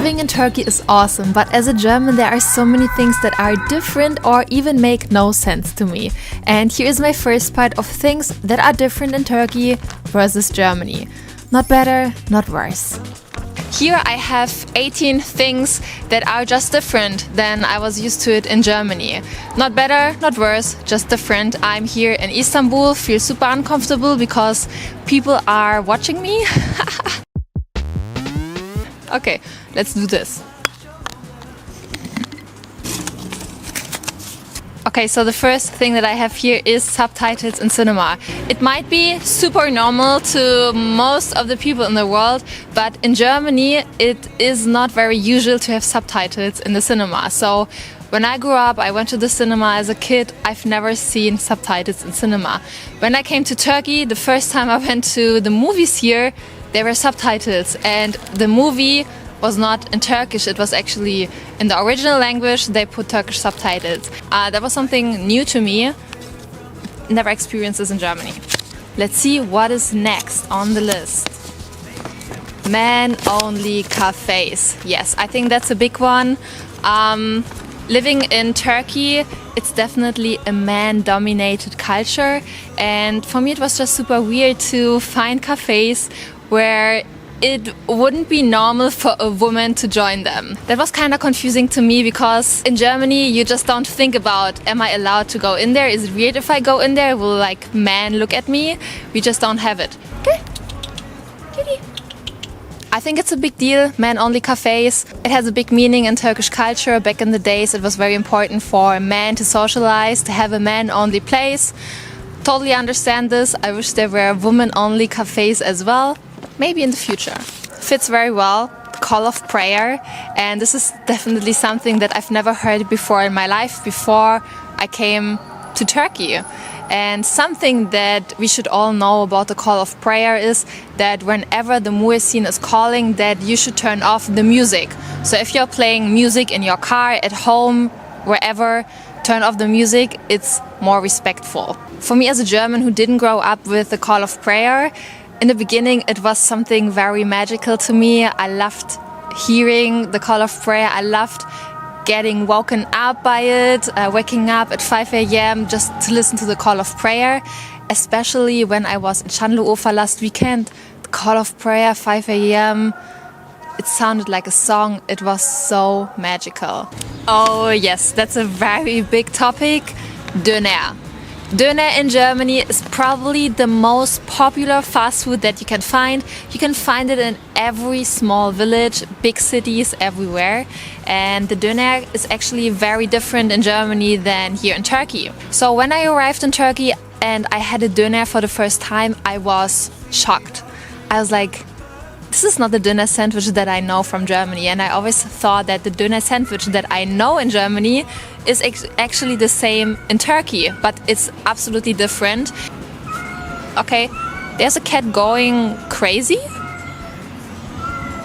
Living in Turkey is awesome, but as a German there are so many things that are different or even make no sense to me. And here is my first part of things that are different in Turkey versus Germany. Not better, not worse. Here I have 18 things that are just different than I was used to it in Germany. Not better, not worse, just different. I'm here in Istanbul, feel super uncomfortable because people are watching me. Okay, let's do this. Okay, so the first thing that I have here is subtitles in cinema. It might be super normal to most of the people in the world, but in Germany it is not very usual to have subtitles in the cinema. So when I grew up, I went to the cinema as a kid. I've never seen subtitles in cinema. When I came to Turkey, the first time I went to the movies here, there were subtitles, and the movie was not in Turkish, it was actually in the original language. They put Turkish subtitles. That was something new to me. Never experienced this in Germany. Let's see what is next on the list. Man-only cafes. Yes, I think that's a big one. Living in Turkey, it's definitely a man-dominated culture, and for me it was just super weird to find cafes where it wouldn't be normal for a woman to join them. That was kind of confusing to me because in Germany you just don't think about, am I allowed to go in there? Is it weird if I go in there? Will like men look at me? We just don't have it. Okay. Kitty. I think it's a big deal, men-only cafes. It has a big meaning in Turkish culture. Back in the days it was very important for men to socialize, to have a man-only place. Totally understand this. I wish there were women-only cafes as well. Maybe in the future. Fits very well, the call of prayer, and this is definitely something that I've never heard before in my life, before I came to Turkey. And something that we should all know about the call of prayer is that whenever the muezzin is calling, that you should turn off the music. So if you're playing music in your car, at home, wherever, turn off the music, it's more respectful. For me as a German who didn't grow up with the call of prayer, in the beginning it was something very magical to me. I loved hearing the call of prayer. I loved getting woken up by it, waking up at 5 a.m. just to listen to the call of prayer. Especially when I was in Şanlıurfa last weekend, the call of prayer, 5 a.m. It sounded like a song. It was so magical. Oh yes, that's a very big topic. Döner. Döner in Germany is probably the most popular fast food that you can find. You can find it in every small village, big cities, everywhere. And the döner is actually very different in Germany than here in Turkey. So when I arrived in Turkey and I had a döner for the first time, I was shocked. I was like, this is not the döner sandwich that I know from Germany, and I always thought that the döner sandwich that I know in Germany is actually the same in Turkey, but it's absolutely different. Okay, there's a cat going crazy.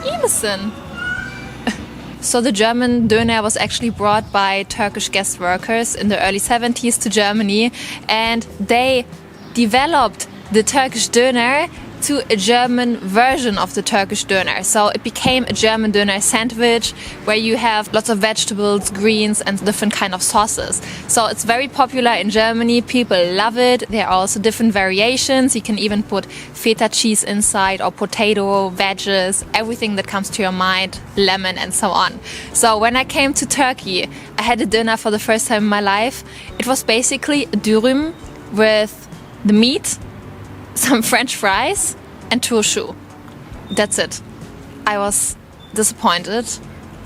Emerson. So the German döner was actually brought by Turkish guest workers in the early 70s to Germany, and they developed the Turkish döner to a German version of the Turkish döner. So it became a German döner sandwich where you have lots of vegetables, greens and different kind of sauces. So it's very popular in Germany. People love it. There are also different variations. You can even put feta cheese inside or potato, veggies, everything that comes to your mind, lemon and so on. So when I came to Turkey, I had a döner for the first time in my life. It was basically a dürüm with the meat, some French fries and turşu. That's it. I was disappointed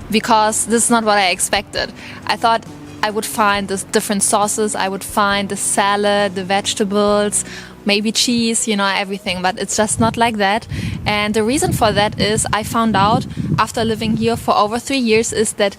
because this is not what I expected. I thought I would find the different sauces, I would find the salad, the vegetables, maybe cheese, you know, everything, but it's just not like that. And the reason for that is I found out after living here for over 3 years is that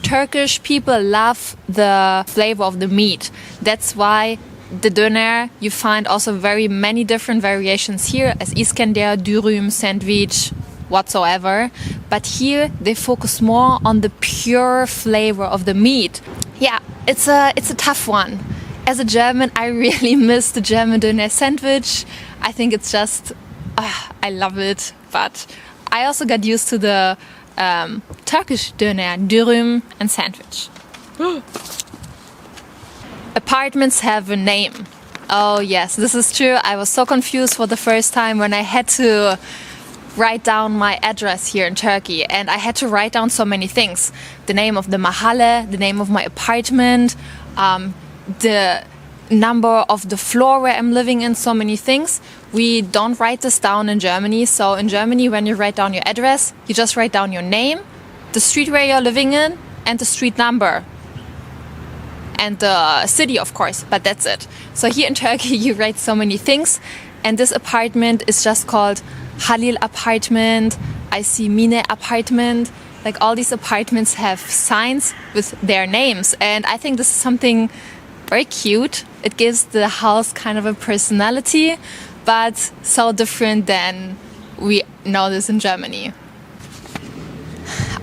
Turkish people love the flavor of the meat. That's why the döner, you find also very many different variations here as İskender, dürüm, sandwich, whatsoever. But here they focus more on the pure flavor of the meat. Yeah, it's a tough one. As a German, I really miss the German döner sandwich. I think it's just, I love it. But I also got used to the Turkish döner, dürüm, and sandwich. Apartments have a name. Oh yes, this is true. I was so confused for the first time when I had to write down my address here in Turkey, and I had to write down so many things. The name of the mahalle, the name of my apartment, the number of the floor where I'm living in, so many things. We don't write this down in Germany. So in Germany, when you write down your address, you just write down your name, the street where you're living in, and the street number. And the city, of course, but that's it. So here in Turkey, you write so many things. And this apartment is just called Halil apartment, I see Mine apartment. Like all these apartments have signs with their names. And I think this is something very cute. It gives the house kind of a personality, but so different than we know this in Germany.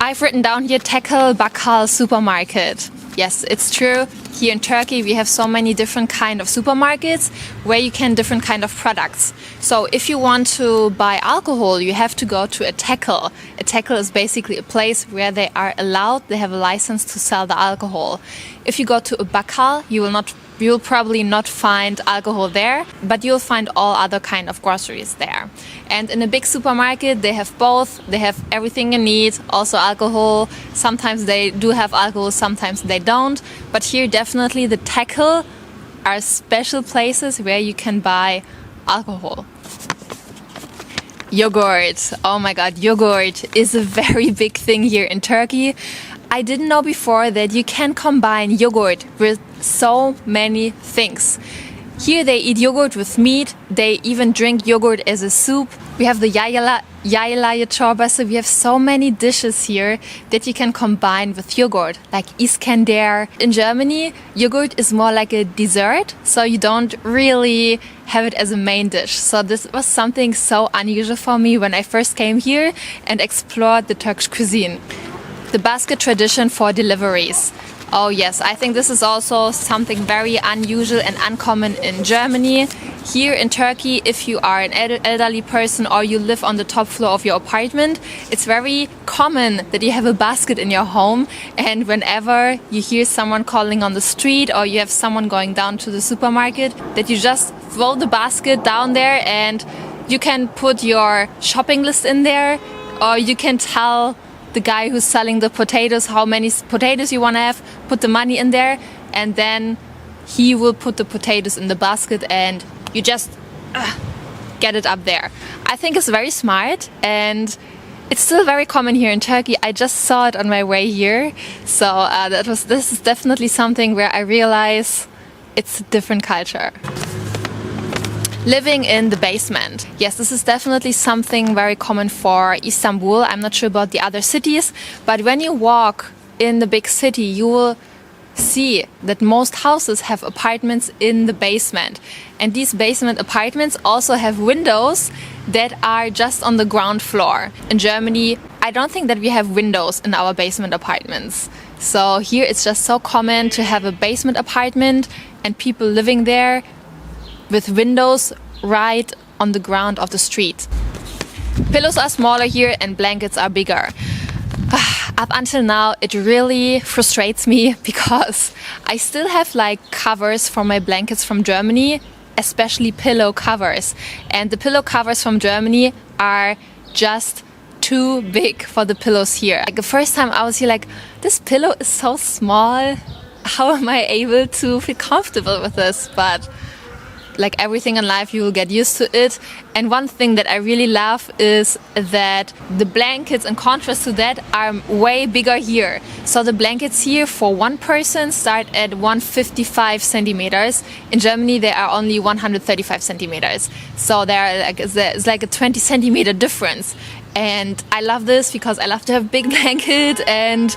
I've written down here Tekel Bakkal supermarket. Yes, it's true. Here in Turkey, we have so many different kind of supermarkets where you can different kind of products. So if you want to buy alcohol, you have to go to a tekel. A tekel is basically a place where they are allowed, they have a license to sell the alcohol. If you go to a bakkal, you will probably not find alcohol there, but you'll find all other kind of groceries there. And in a big supermarket, they have both. They have everything you need, also alcohol. Sometimes they do have alcohol, sometimes they don't. But here, definitely the tekel are special places where you can buy alcohol. Yogurt. Oh my god, yogurt is a very big thing here in Turkey. I didn't know before that you can combine yogurt with so many things. Here they eat yogurt with meat. They even drink yogurt as a soup. We have the yayla çorbası. We have so many dishes here that you can combine with yogurt, like Iskender. In Germany, yogurt is more like a dessert, so you don't really have it as a main dish. So this was something so unusual for me when I first came here and explored the Turkish cuisine. The basket tradition for deliveries. Oh yes, I think this is also something very unusual and uncommon in Germany. Here in Turkey, if you are an elderly person or you live on the top floor of your apartment, it's very common that you have a basket in your home, and whenever you hear someone calling on the street or you have someone going down to the supermarket, that you just throw the basket down there and you can put your shopping list in there, or you can tell the guy who's selling the potatoes how many potatoes you want to have, put the money in there, and then he will put the potatoes in the basket and you just get it up there. I think it's very smart, and it's still very common here in Turkey. I just saw it on my way here, so this is definitely something where I realize it's a different culture. Living in the basement. Yes, this is definitely something very common for Istanbul. I'm not sure about the other cities, but when you walk in the big city, you will see that most houses have apartments in the basement. And these basement apartments also have windows that are just on the ground floor. In Germany, I don't think that we have windows in our basement apartments. So here it's just so common to have a basement apartment and people living there with windows right on the ground of the street. Pillows are smaller here and blankets are bigger. Up until now, it really frustrates me because I still have like covers for my blankets from Germany, especially pillow covers. And the pillow covers from Germany are just too big for the pillows here. Like the first time I was here, like, this pillow is so small. How am I able to feel comfortable with this? But like everything in life, you will get used to it. And one thing that I really love is that the blankets, in contrast to that, are way bigger here. So the blankets here for one person start at 155 centimeters. In Germany, they are only 135 centimeters. So it's like a 20 centimeter difference. And I love this because I love to have big blanket, and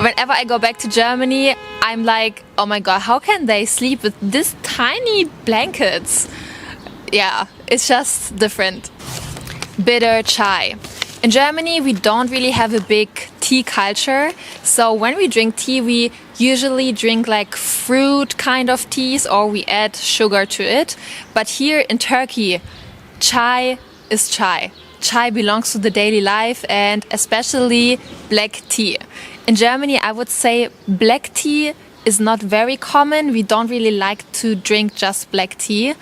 whenever I go back to Germany, I'm like, oh my god, how can they sleep with this tiny blankets? Yeah, it's just different. Bitter chai. In Germany, we don't really have a big tea culture. So when we drink tea, we usually drink like fruit kind of teas, or we add sugar to it. But here in Turkey, chai is chai. chai belongs to the daily life, and especially black tea. In Germany, I would say black tea is not very common. We don't really like to drink just black tea.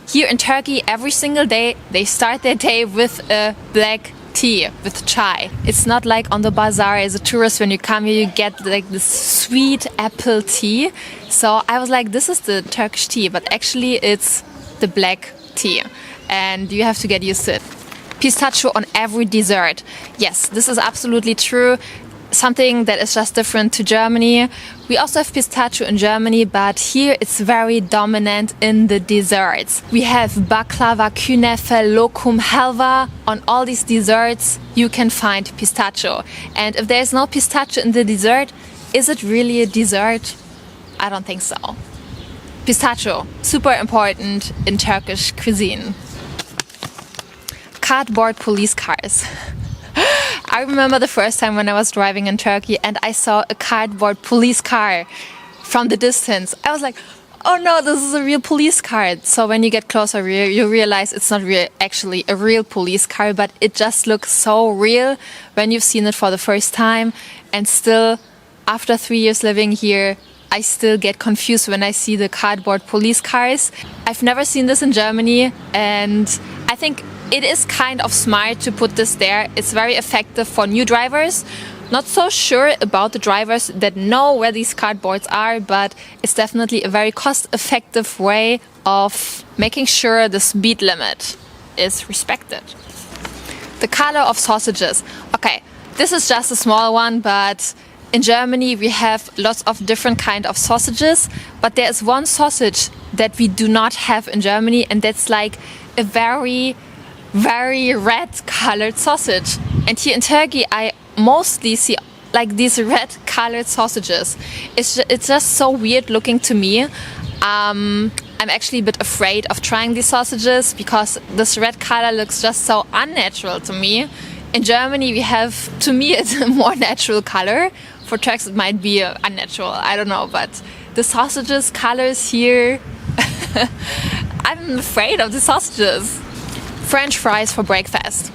Here in Turkey, every single day, they start their day with a black tea, with chai. It's not like on the bazaar as a tourist, when you come here, you get like this sweet apple tea. So I was like, this is the Turkish tea, but actually it's the black tea. And you have to get used to it. Pistachio on every dessert. Yes, this is absolutely true. Something that is just different to Germany. We also have pistachio in Germany, but here it's very dominant in the desserts. We have baklava, künefe, lokum, halva. On all these desserts, you can find pistachio. And if there's no pistachio in the dessert, is it really a dessert? I don't think so. Pistachio, super important in Turkish cuisine. Cardboard police cars. I remember the first time when I was driving in Turkey and I saw a cardboard police car from the distance. I was like, oh no, this is a real police car. So when you get closer, you realize it's not actually a real police car, but it just looks so real when you've seen it for the first time. And still, after 3 years living here, I still get confused when I see the cardboard police cars. I've never seen this in Germany, and I think it is kind of smart to put this there. It's very effective for new drivers. Not so sure about the drivers that know where these cardboards are, but it's definitely a very cost-effective way of making sure the speed limit is respected. The color of sausages. Okay, this is just a small one, but in Germany we have lots of different kind of sausages, but there is one sausage that we do not have in Germany, and that's like a very red colored sausage. And here in Turkey I mostly see like these red colored sausages. It's just so weird looking to me. I'm actually a bit afraid of trying these sausages because this red color looks just so unnatural to me. In Germany we have, to me, it's a more natural color. For Turks it might be unnatural, I don't know, but the sausages colors here, I'm afraid of the sausages. French fries for breakfast.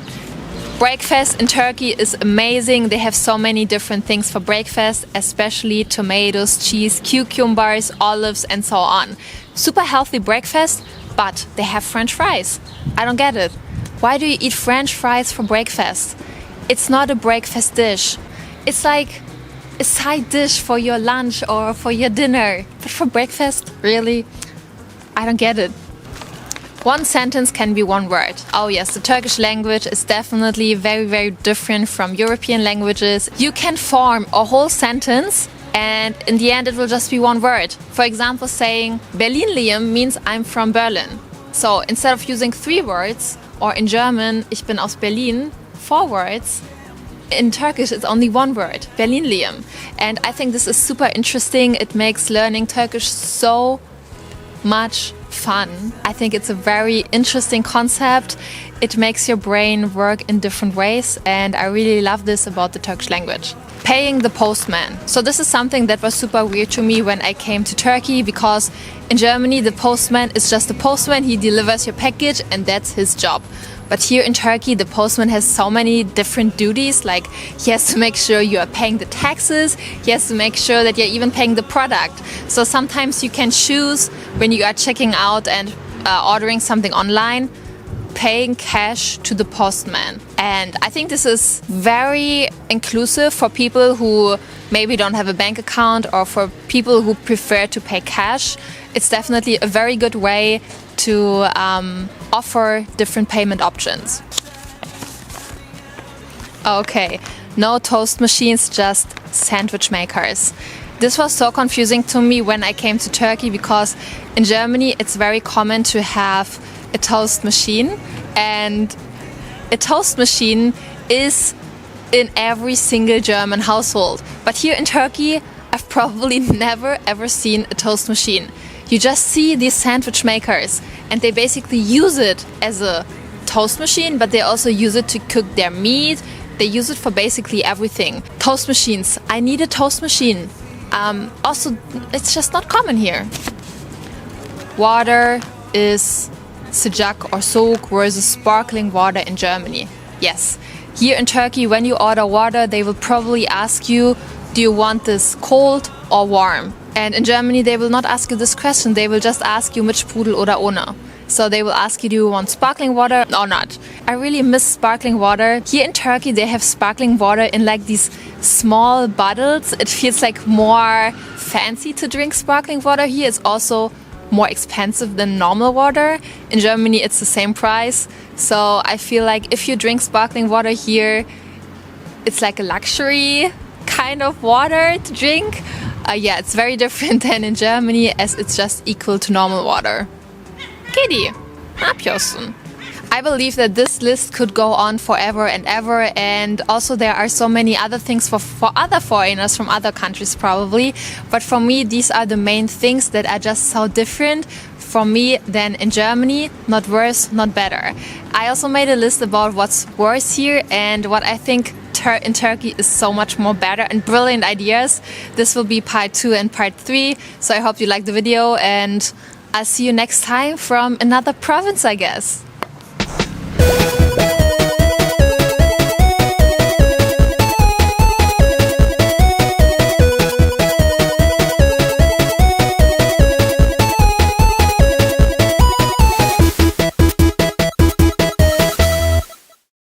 Breakfast in Turkey is amazing. They have so many different things for breakfast, especially tomatoes, cheese, cucumbers, olives, and so on. Super healthy breakfast, but they have French fries. I don't get it. Why do you eat French fries for breakfast? It's not a breakfast dish. It's like a side dish for your lunch or for your dinner. But for breakfast, really? I don't get it. One sentence can be one word. Oh yes, the Turkish language is definitely very different from European languages. You can form a whole sentence and in the end it will just be one word. For example, saying Berlinliyim means I'm from Berlin. So instead of using 3 words, or in German, ich bin aus Berlin, 4 words, in Turkish it's only 1 word, Berlinliyim. And I think this is super interesting. It makes learning Turkish so much fun. I think it's a very interesting concept. It makes your brain work in different ways, and I really love this about the Turkish language. Paying the postman. So this is something that was super weird to me when I came to Turkey, because in Germany the postman is just a postman. He delivers your package and that's his job. But here in Turkey, the postman has so many different duties. Like, he has to make sure you are paying the taxes. He has to make sure that you're even paying the product. So sometimes you can choose when you are checking out and ordering something online, paying cash to the postman. And I think this is very inclusive for people who maybe don't have a bank account, or for people who prefer to pay cash. It's definitely a very good way to offer different payment options. Okay, no toast machines, just sandwich makers. This was so confusing to me when I came to Turkey, because in Germany it's very common to have a toast machine, and a toast machine is in every single German household. But here in Turkey, I've probably never ever seen a toast machine. You just see these sandwich makers, and they basically use it as a toast machine, but they also use it to cook their meat. They use it for basically everything. Toast machines. I need a toast machine. Also, it's just not common here. Water is sıcak or soğuk versus sparkling water in Germany. Yes. Here in Turkey, when you order water, they will probably ask you, do you want this cold or warm? And in Germany, they will not ask you this question. They will just ask you mit Sprudel oder ohne. So they will ask you, do you want sparkling water or not? I really miss sparkling water. Here in Turkey, they have sparkling water in like these small bottles. It feels like more fancy to drink sparkling water. Here it's also more expensive than normal water. In Germany, it's the same price. So I feel like if you drink sparkling water here, it's like a luxury kind of water to drink. Yeah, it's very different than in Germany, as it's just equal to normal water. Kitty, yapıyorsun? I believe that this list could go on forever and ever, and also there are so many other things for other foreigners from other countries probably, but for me these are the main things that are just so different for me than in Germany. Not worse, not better. I also made a list about what's worse here and what I think in Turkey is so much more better and brilliant ideas. This will be part 2 and part 3, so I hope you like the video, and I'll see you next time from another province, I guess.